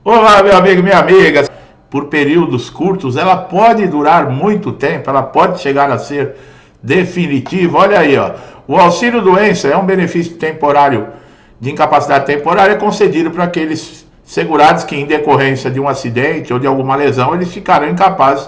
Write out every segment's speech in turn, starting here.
Olá, meu amigo, minha amiga. Por períodos curtos, ela pode durar muito tempo, ela pode chegar a ser definitiva. Olha aí, ó. O auxílio-doença é um benefício temporário de incapacidade temporária concedido para aqueles segurados que, em decorrência de um acidente ou de alguma lesão, eles ficarão incapazes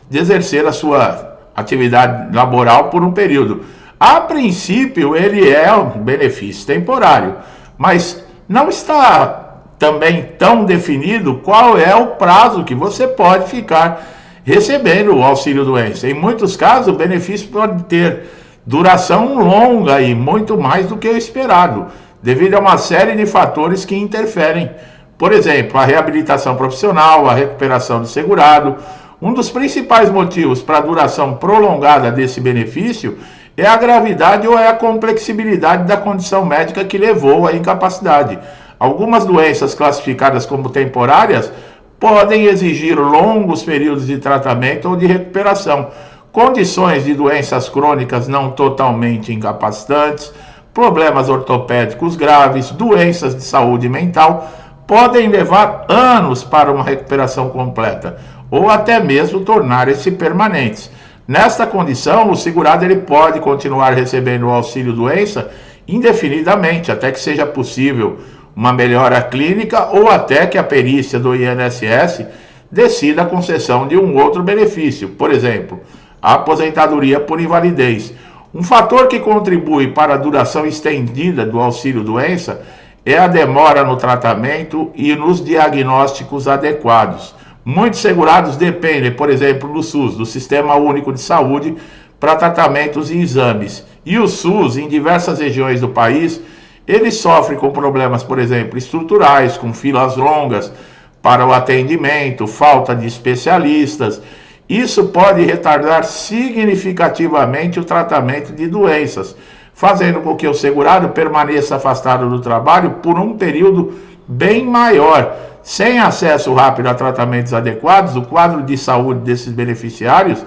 de exercer a sua atividade laboral por um período. A princípio, ele é um benefício temporário, mas não está também tão definido qual é o prazo que você pode ficar recebendo o auxílio-doença. Em muitos casos, o benefício pode ter duração longa e muito mais do que o esperado, devido a uma série de fatores que interferem. Por exemplo, a reabilitação profissional, a recuperação do segurado. Um dos principais motivos para a duração prolongada desse benefício é a gravidade ou é a complexibilidade da condição médica que levou à incapacidade. Algumas doenças classificadas como temporárias podem exigir longos períodos de tratamento ou de recuperação. Condições de doenças crônicas não totalmente incapacitantes, problemas ortopédicos graves, doenças de saúde mental podem levar anos para uma recuperação completa ou até mesmo tornarem-se permanentes. Nesta condição, o segurado ele pode continuar recebendo o auxílio-doença indefinidamente, até que seja possível uma melhora clínica ou até que a perícia do INSS decida a concessão de um outro benefício, por exemplo, a aposentadoria por invalidez. Um fator que contribui para a duração estendida do auxílio-doença é a demora no tratamento e nos diagnósticos adequados. Muitos segurados dependem, por exemplo, do SUS, do Sistema Único de Saúde, para tratamentos e exames. E o SUS, em diversas regiões do país, ele sofre com problemas, por exemplo, estruturais, com filas longas para o atendimento, falta de especialistas. Isso pode retardar significativamente o tratamento de doenças, fazendo com que o segurado permaneça afastado do trabalho por um período bem maior. Sem acesso rápido a tratamentos adequados, o quadro de saúde desses beneficiários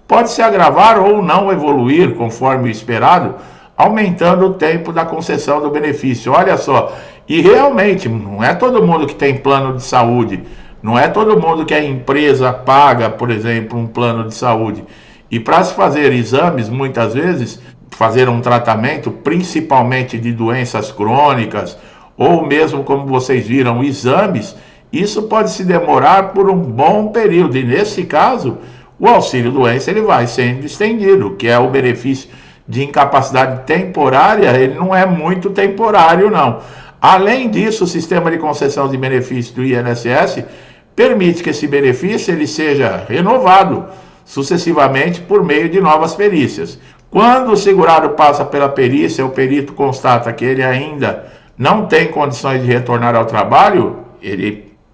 pode se agravar ou não evoluir conforme o esperado, aumentando o tempo da concessão do benefício. Olha só, e realmente não é todo mundo que tem plano de saúde, não é todo mundo que a empresa paga, por exemplo, um plano de saúde. E para se fazer exames, muitas vezes, fazer um tratamento, principalmente de doenças crônicas, ou mesmo, como vocês viram, exames, isso pode se demorar por um bom período. E nesse caso, o auxílio-doença ele vai sendo estendido, que é o benefício de incapacidade temporária, ele não é muito temporário, não. Além disso, o sistema de concessão de benefício do INSS permite que esse benefício ele seja renovado sucessivamente por meio de novas perícias. Quando o segurado passa pela perícia, o perito constata que ele ainda não tem condições de retornar ao trabalho,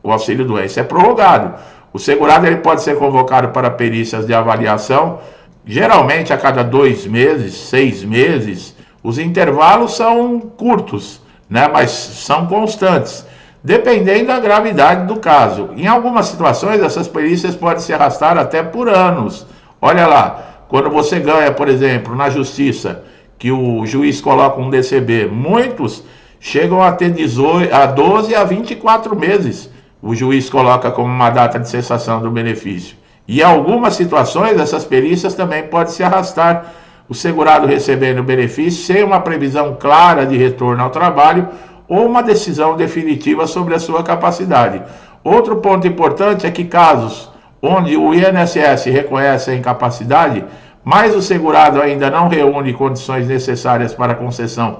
o auxílio-doença é prorrogado. O segurado ele pode ser convocado para perícias de avaliação, geralmente a cada 2 meses, 6 meses. Os intervalos são curtos, né, mas são constantes, dependendo da gravidade do caso. Em algumas situações, essas perícias podem se arrastar até por anos. Olha lá, quando você ganha, por exemplo, na justiça, que o juiz coloca um DCB, muitos chegam a ter 12 a 24 meses. O juiz coloca como uma data de cessação do benefício. E em algumas situações, essas perícias também podem se arrastar, o segurado recebendo o benefício sem uma previsão clara de retorno ao trabalho ou uma decisão definitiva sobre a sua capacidade. Outro ponto importante é que casos onde o INSS reconhece a incapacidade, mas o segurado ainda não reúne condições necessárias para a concessão,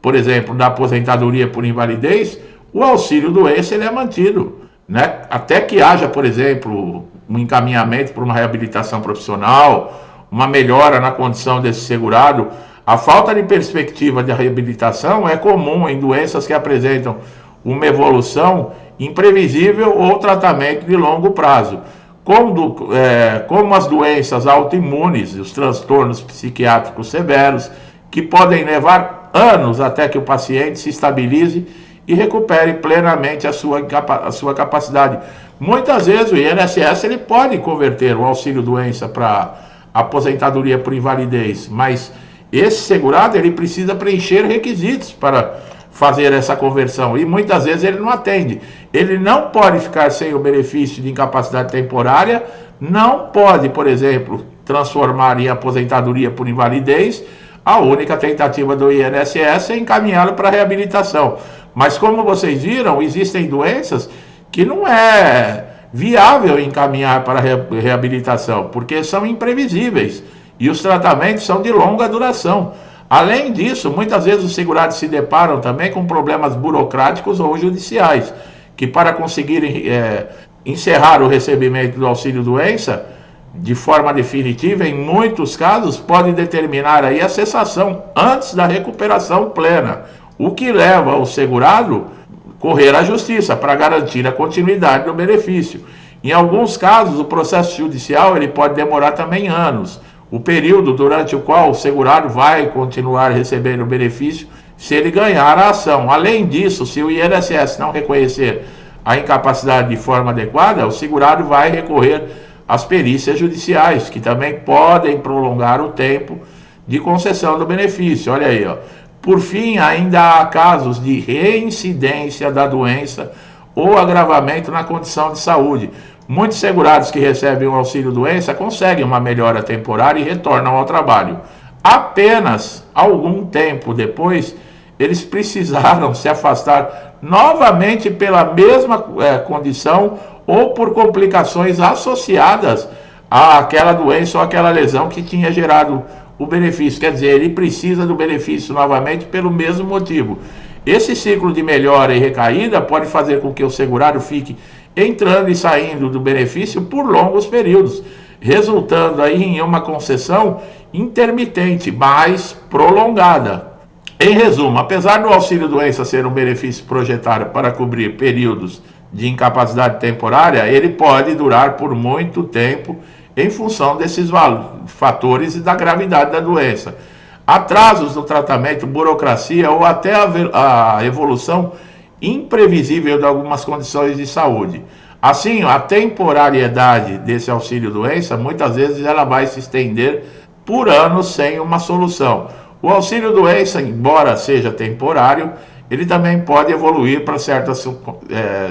por exemplo, da aposentadoria por invalidez, o auxílio-doença ele é mantido, né? Até que haja, por exemplo, um encaminhamento para uma reabilitação profissional, uma melhora na condição desse segurado. A falta de perspectiva de reabilitação é comum em doenças que apresentam uma evolução imprevisível ou tratamento de longo prazo, como as doenças autoimunes, os transtornos psiquiátricos severos, que podem levar anos até que o paciente se estabilize e recupere plenamente a sua capacidade. Muitas vezes o INSS ele pode converter o auxílio-doença para aposentadoria por invalidez, mas esse segurado ele precisa preencher requisitos para fazer essa conversão, e muitas vezes ele não atende. Ele não pode ficar sem o benefício de incapacidade temporária, não pode, por exemplo, transformar em aposentadoria por invalidez. A única tentativa do INSS é encaminhá-lo para reabilitação. Mas como vocês viram, existem doenças que não é viável encaminhar para reabilitação, porque são imprevisíveis e os tratamentos são de longa duração. Além disso, muitas vezes os segurados se deparam também com problemas burocráticos ou judiciais, que para conseguirem encerrar o recebimento do auxílio-doença de forma definitiva, em muitos casos, pode determinar aí a cessação antes da recuperação plena, o que leva o segurado a correr à justiça para garantir a continuidade do benefício. Em alguns casos, o processo judicial ele pode demorar também anos, o período durante o qual o segurado vai continuar recebendo o benefício se ele ganhar a ação. Além disso, se o INSS não reconhecer a incapacidade de forma adequada, o segurado vai recorrer às perícias judiciais, que também podem prolongar o tempo de concessão do benefício. Olha aí, ó. Por fim, ainda há casos de reincidência da doença ou agravamento na condição de saúde. Muitos segurados que recebem o auxílio-doença conseguem uma melhora temporária e retornam ao trabalho. Apenas algum tempo depois, eles precisaram se afastar novamente pela mesma condição ou por complicações associadas àquela doença ou àquela lesão que tinha gerado o benefício. Quer dizer, ele precisa do benefício novamente pelo mesmo motivo. Esse ciclo de melhora e recaída pode fazer com que o segurado fique entrando e saindo do benefício por longos períodos, resultando aí em uma concessão intermitente, mais prolongada. Em resumo, apesar do auxílio-doença ser um benefício projetado para cobrir períodos de incapacidade temporária, ele pode durar por muito tempo em função desses fatores e da gravidade da doença. Atrasos no tratamento, burocracia ou até a evolução imprevisível de algumas condições de saúde. Assim, a temporariedade desse auxílio-doença, muitas vezes ela vai se estender por anos sem uma solução. O auxílio-doença, embora seja temporário, ele também pode evoluir para certas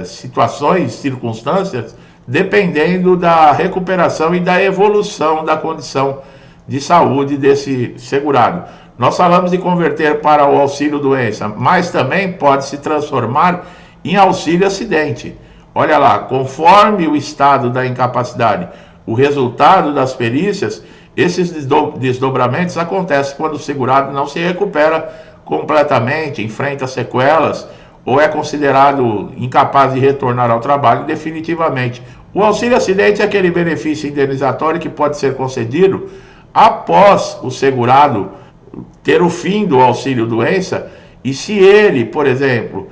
situações, circunstâncias, dependendo da recuperação e da evolução da condição de saúde desse segurado. Nós falamos de converter para o auxílio-doença, mas também pode se transformar em auxílio-acidente. Olha lá, conforme o estado da incapacidade, o resultado das perícias, esses desdobramentos acontecem quando o segurado não se recupera completamente, enfrenta sequelas ou é considerado incapaz de retornar ao trabalho definitivamente. O auxílio-acidente é aquele benefício indenizatório que pode ser concedido após o segurado ter o fim do auxílio-doença, e se ele, por exemplo,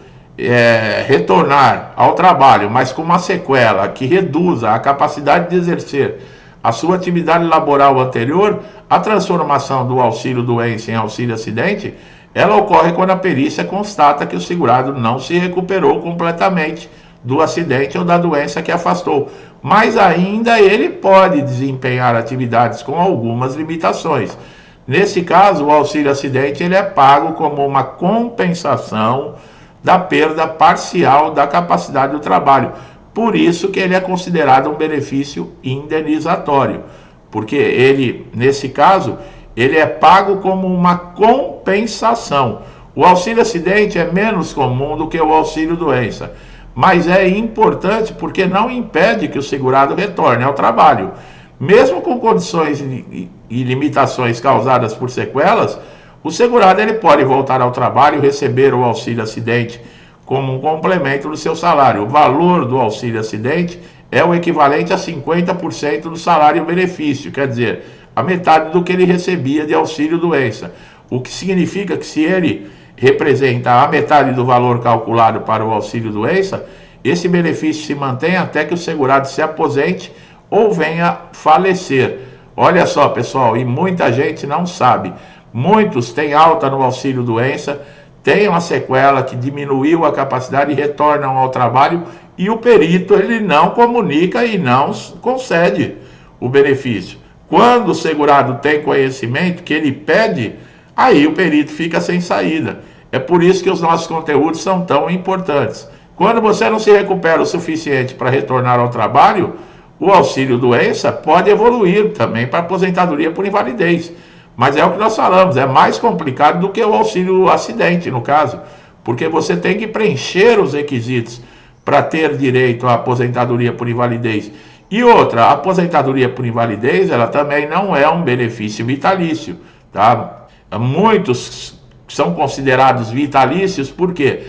retornar ao trabalho, mas com uma sequela que reduza a capacidade de exercer a sua atividade laboral anterior, a transformação do auxílio-doença em auxílio-acidente, ela ocorre quando a perícia constata que o segurado não se recuperou completamente do acidente ou da doença que afastou, mas ainda ele pode desempenhar atividades com algumas limitações. Nesse caso, o auxílio-acidente ele é pago como uma compensação da perda parcial da capacidade do trabalho. Por isso que ele é considerado um benefício indenizatório, porque ele, nesse caso, ele é pago como uma compensação. O auxílio-acidente é menos comum do que o auxílio-doença, mas é importante porque não impede que o segurado retorne ao trabalho. Mesmo com condições e limitações causadas por sequelas, o segurado ele pode voltar ao trabalho e receber o auxílio-acidente como um complemento do seu salário. O valor do auxílio-acidente é o equivalente a 50% do salário-benefício, quer dizer, a metade do que ele recebia de auxílio-doença, o que significa que se ele representa a metade do valor calculado para o auxílio-doença, esse benefício se mantém até que o segurado se aposente ou venha falecer. Olha só, pessoal, e muita gente não sabe. Muitos têm alta no auxílio-doença, têm uma sequela que diminuiu a capacidade e retornam ao trabalho, e o perito ele não comunica e não concede o benefício. Quando o segurado tem conhecimento que ele pede, aí o perito fica sem saída. É por isso que os nossos conteúdos são tão importantes. Quando você não se recupera o suficiente para retornar ao trabalho, o auxílio doença pode evoluir também para aposentadoria por invalidez. Mas é o que nós falamos, é mais complicado do que o auxílio acidente, no caso, porque você tem que preencher os requisitos para ter direito à aposentadoria por invalidez. E outra, a aposentadoria por invalidez, ela também não é um benefício vitalício, tá? Muitos são considerados vitalícios porque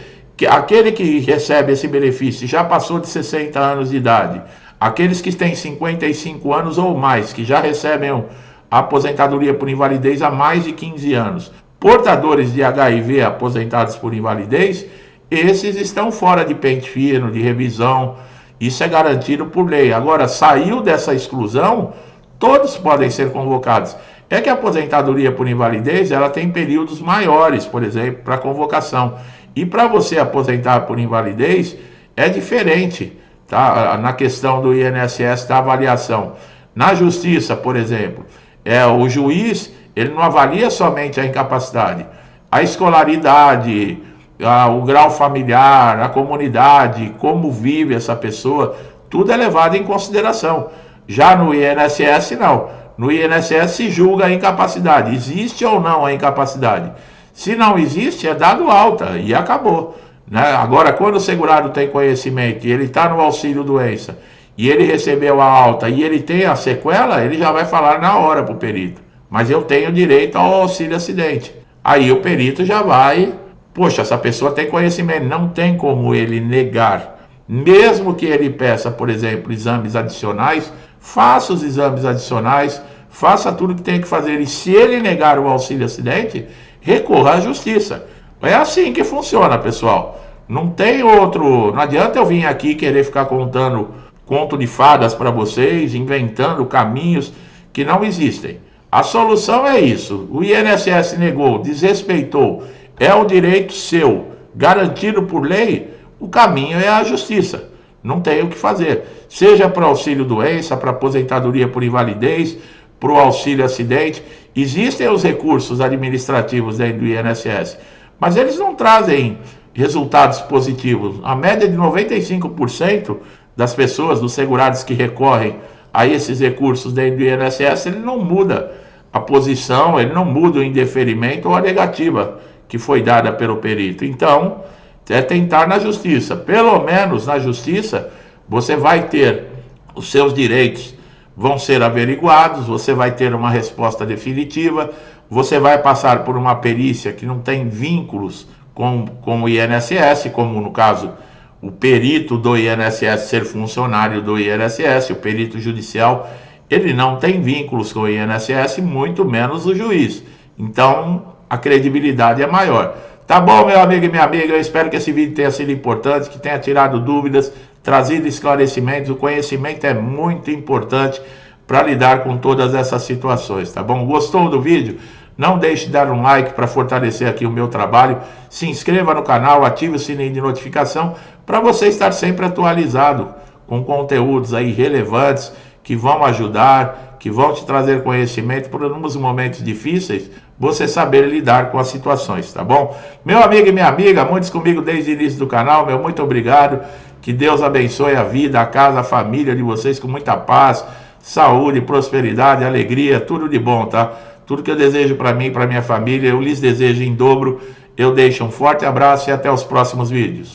aquele que recebe esse benefício já passou de 60 anos de idade, aqueles que têm 55 anos ou mais, que já recebem a aposentadoria por invalidez há mais de 15 anos, portadores de HIV aposentados por invalidez, esses estão fora de pente fino, de revisão, isso é garantido por lei. Agora, saiu dessa exclusão, todos podem ser convocados. É que a aposentadoria por invalidez, ela tem períodos maiores, por exemplo, para convocação. E para você aposentar por invalidez, é diferente, tá? Na questão do INSS, da avaliação. Na justiça, por exemplo, o juiz, ele não avalia somente a incapacidade, a escolaridade, o grau familiar, a comunidade, como vive essa pessoa, tudo é levado em consideração. Já no INSS, não. No INSS se julga a incapacidade. Existe ou não a incapacidade? Se não existe, é dado alta e acabou, né? Agora, quando o segurado tem conhecimento e ele está no auxílio doença e ele recebeu a alta e ele tem a sequela, ele já vai falar na hora para o perito: mas eu tenho direito ao auxílio acidente. Aí o perito já vai: poxa, essa pessoa tem conhecimento, não tem como ele negar. Mesmo que ele peça, por exemplo, exames adicionais, faça os exames adicionais, faça tudo que tem que fazer. E se ele negar o auxílio acidente, recorra à justiça. É assim que funciona, pessoal. Não tem outro... Não adianta eu vir aqui querer ficar contando conto de fadas para vocês, inventando caminhos que não existem. A solução é isso. O INSS negou, desrespeitou. É o direito seu, garantido por lei. O caminho é a justiça. Não tem o que fazer. Seja para auxílio doença, para aposentadoria por invalidez, para o auxílio acidente. Existem os recursos administrativos dentro do INSS, mas eles não trazem resultados positivos. A média de 95% das pessoas, dos segurados que recorrem a esses recursos dentro do INSS, ele não muda a posição, ele não muda o indeferimento ou a negativa que foi dada pelo perito. Então, é tentar na justiça. Pelo menos na justiça, você vai ter os seus direitos, vão ser averiguados, você vai ter uma resposta definitiva, você vai passar por uma perícia que não tem vínculos com o INSS, como no caso o perito do INSS ser funcionário do INSS, o perito judicial, ele não tem vínculos com o INSS, muito menos o juiz. Então, a credibilidade é maior. Tá bom, meu amigo e minha amiga, eu espero que esse vídeo tenha sido importante, que tenha tirado dúvidas, trazido esclarecimentos. O conhecimento é muito importante para lidar com todas essas situações, tá bom? Gostou do vídeo? Não deixe de dar um like para fortalecer aqui o meu trabalho. Se inscreva no canal, ative o sininho de notificação para você estar sempre atualizado com conteúdos aí relevantes que vão ajudar, que vão te trazer conhecimento para nos momentos difíceis, você saber lidar com as situações, tá bom? Meu amigo e minha amiga, muitos comigo desde o início do canal, meu muito obrigado. Que Deus abençoe a vida, a casa, a família de vocês com muita paz, saúde, prosperidade, alegria, tudo de bom, tá? Tudo que eu desejo para mim e para minha família, eu lhes desejo em dobro. Eu deixo um forte abraço e até os próximos vídeos.